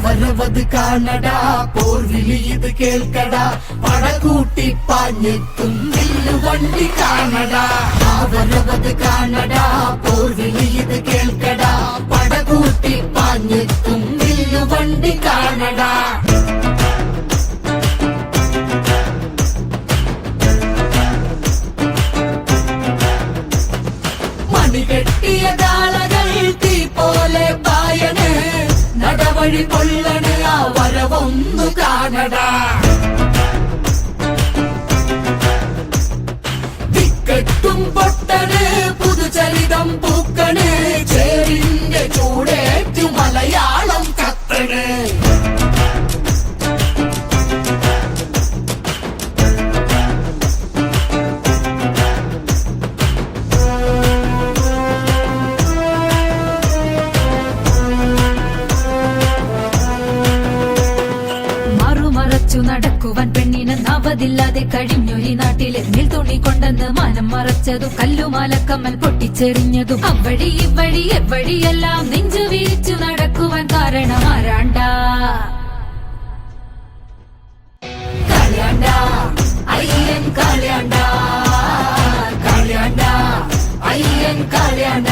വരവത് കാണടാ, പോർവിളി ഇത് കേൾക്കടാ, പടകൂട്ടി പാഞ്ഞെത്തും വില്ലുവണ്ടി കാണടാ. വരവത് കാണടാ, പോർവിളി ഇത് കേൾക്കടാ, പടകൂട്ടി പാഞ്ഞെത്തും വില്ലുവണ്ടി കാണടാ. മണികെട്ടിയ കാളകൾ തീ പോലെ പായണ്, നടവഴി കൊള്ളണ് ആ വരവൊന്നു കാണടാ. വിക്കറ്റും പൊട്ടണ് പുതുചരിതം പൂക്കണ്, ചേരിന്റെ ചൂടേറ്റു മലയാളം കത്തണ്. നടക്കുവാൻ പെണ്ണിന് നവതില്ലാതെ കഴിഞ്ഞൊരു നാട്ടിലെ മേൽ തുണി കൊണ്ടെന്ന് മാനം മറച്ചതും കല്ലുമാലക്കമ്മൽ പൊട്ടിച്ചെറിഞ്ഞതും അവഴി ഇവഴി എവഴിയെല്ലാം നെഞ്ചു വീഴ്ചു നടക്കുവാൻ കാരണം ആരാണ്ടാ. കളിയാണ്ടാ അയ്യൻ കളിയാണ്ടാ, കളിയാണ്ടാ അയ്യൻ കളിയാണ്ടാ.